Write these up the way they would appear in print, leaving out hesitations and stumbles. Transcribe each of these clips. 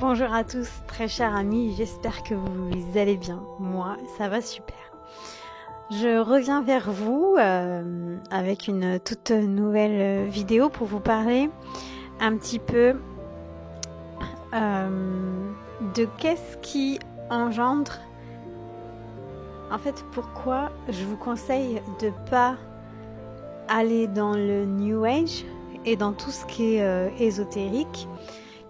Bonjour à tous, très chers amis, j'espère que vous allez bien. Moi, ça va super. Je reviens vers vous avec une toute nouvelle vidéo pour vous parler un petit peu de qu'est-ce qui engendre. En fait, pourquoi je vous conseille de pas aller dans le New Age et dans tout ce qui est ésotérique,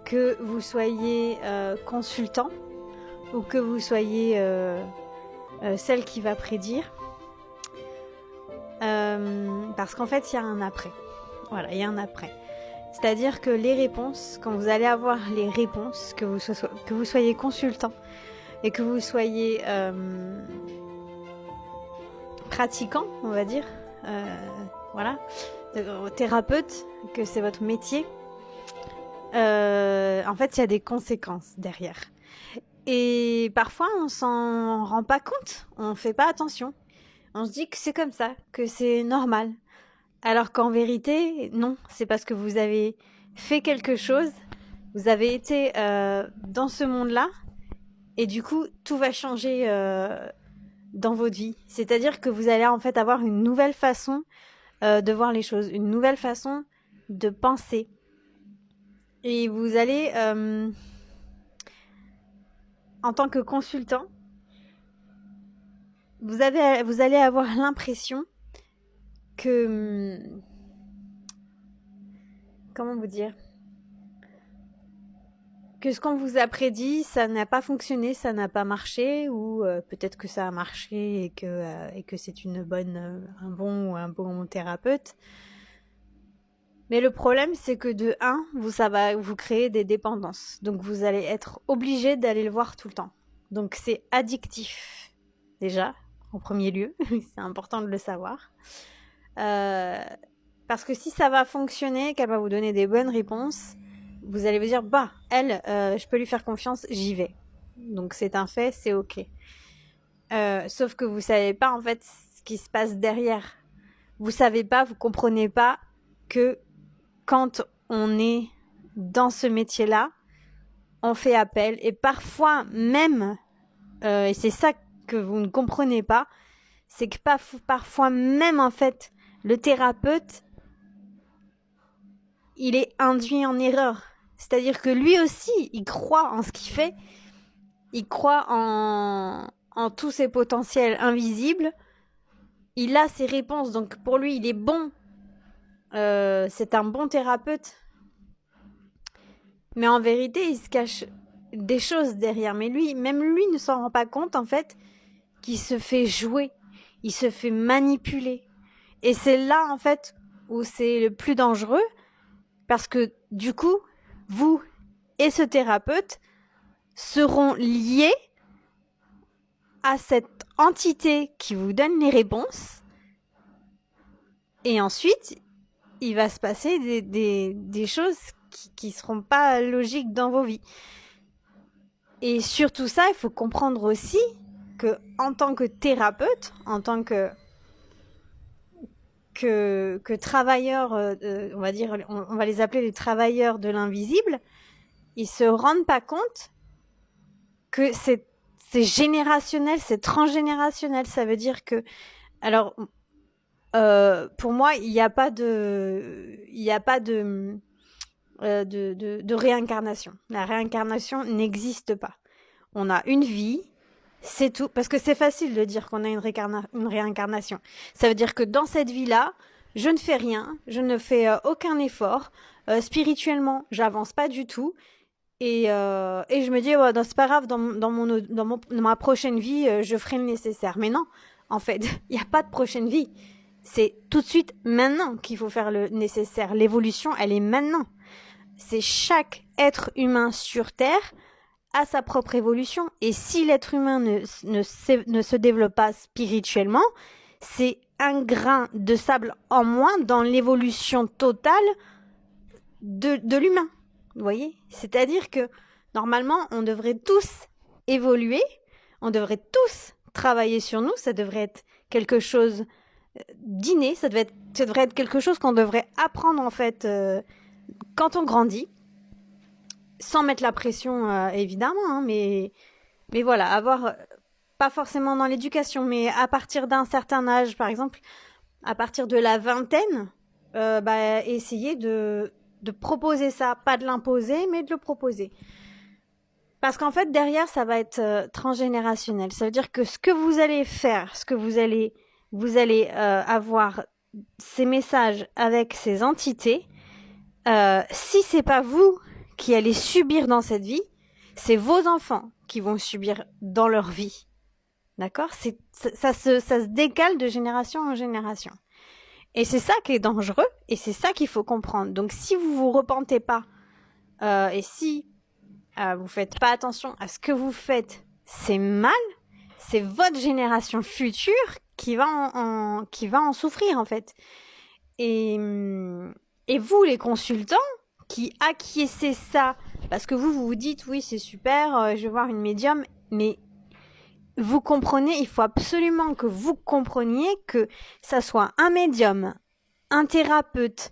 que vous soyez consultant ou que vous soyez celle qui va prédire, parce qu'en fait il y a un après. Voilà, il y a un après. C'est-à-dire que les réponses, quand vous allez avoir les réponses, que vous soyez consultant et que vous soyez pratiquant, on va dire, voilà, thérapeute, que c'est votre métier, en fait il y a des conséquences derrière. Et parfois on s'en rend pas compte, on fait pas attention. On se dit que c'est comme ça, que c'est normal. Alors qu'en vérité, non, c'est parce que vous avez fait quelque chose, vous avez été dans ce monde-là, et du coup, tout va changer dans votre vie. C'est-à-dire que vous allez en fait avoir une nouvelle façon de voir les choses, une nouvelle façon de penser. Et vous allez, en tant que consultant, vous allez avoir l'impression que... Comment vous dire ? Que ce qu'on vous a prédit, ça n'a pas fonctionné, ça n'a pas marché, ou peut-être que ça a marché et que c'est un bon thérapeute. Mais le problème, c'est que de un, ça va vous créer des dépendances. Donc vous allez être obligé d'aller le voir tout le temps. Donc c'est addictif, déjà, en premier lieu. C'est important de le savoir. Parce que si ça va fonctionner, qu'elle va vous donner des bonnes réponses, vous allez vous dire, je peux lui faire confiance, j'y vais. Donc c'est un fait, c'est ok. Sauf que vous savez pas en fait ce qui se passe derrière. Vous savez pas, vous comprenez pas que quand on est dans ce métier-là, on fait appel, et parfois même, et c'est ça que vous ne comprenez pas, c'est que parfois même en fait, le thérapeute, il est induit en erreur. C'est-à-dire que lui aussi, il croit en ce qu'il fait, il croit en tous ses potentiels invisibles, il a ses réponses, donc pour lui, il est bon. C'est un bon thérapeute. Mais en vérité, il se cache des choses derrière. Mais même lui ne s'en rend pas compte, en fait, qu'il se fait jouer, il se fait manipuler. Et c'est là, en fait, où c'est le plus dangereux, parce que du coup, vous et ce thérapeute seront liés à cette entité qui vous donne les réponses. Et ensuite, il va se passer des choses qui seront pas logiques dans vos vies. Et surtout ça, il faut comprendre aussi que en tant que thérapeute, en tant que travailleurs, on va dire, on va les appeler les travailleurs de l'invisible, ils se rendent pas compte que c'est générationnel, c'est transgénérationnel. Ça veut dire que, alors, pour moi, il n'y a pas de réincarnation. La réincarnation n'existe pas. On a une vie, c'est tout. Parce que c'est facile de dire qu'on a une réincarnation. Ça veut dire que dans cette vie-là, je ne fais rien, je ne fais aucun effort. Spirituellement, j'avance pas du tout. Et je me dis, c'est pas grave, dans ma prochaine vie, je ferai le nécessaire. Mais non, en fait, il n'y a pas de prochaine vie. C'est tout de suite, maintenant, qu'il faut faire le nécessaire. L'évolution, elle est maintenant. C'est chaque être humain sur Terre a sa propre évolution. Et si l'être humain ne se développe pas spirituellement, c'est un grain de sable en moins dans l'évolution totale de l'humain. Vous voyez ? C'est-à-dire que, normalement, on devrait tous évoluer, on devrait tous travailler sur nous, ça devrait être quelque chose d'inné, ça devrait être quelque chose qu'on devrait apprendre, en fait, quand on grandit. sans mettre la pression, évidemment, hein, mais voilà, avoir, pas forcément dans l'éducation, mais à partir d'un certain âge, par exemple, à partir de la vingtaine, essayer de proposer ça, pas de l'imposer, mais de le proposer. Parce qu'en fait, derrière, ça va être transgénérationnel. Ça veut dire que ce que vous allez faire, vous allez avoir ces messages avec ces entités. Si c'est pas vous qui allez subir dans cette vie, c'est vos enfants qui vont subir dans leur vie. D'accord? Ça se décale de génération en génération. Et c'est ça qui est dangereux, et c'est ça qu'il faut comprendre. Donc si vous vous repentez pas, et si vous faites pas attention à ce que vous faites, c'est mal, c'est votre génération future qui va en souffrir en fait. Et vous, les consultants, qui acquiescez ça, parce que vous vous dites, oui, c'est super, je vais voir une médium, mais vous comprenez, il faut absolument que vous compreniez que ça soit un médium, un thérapeute,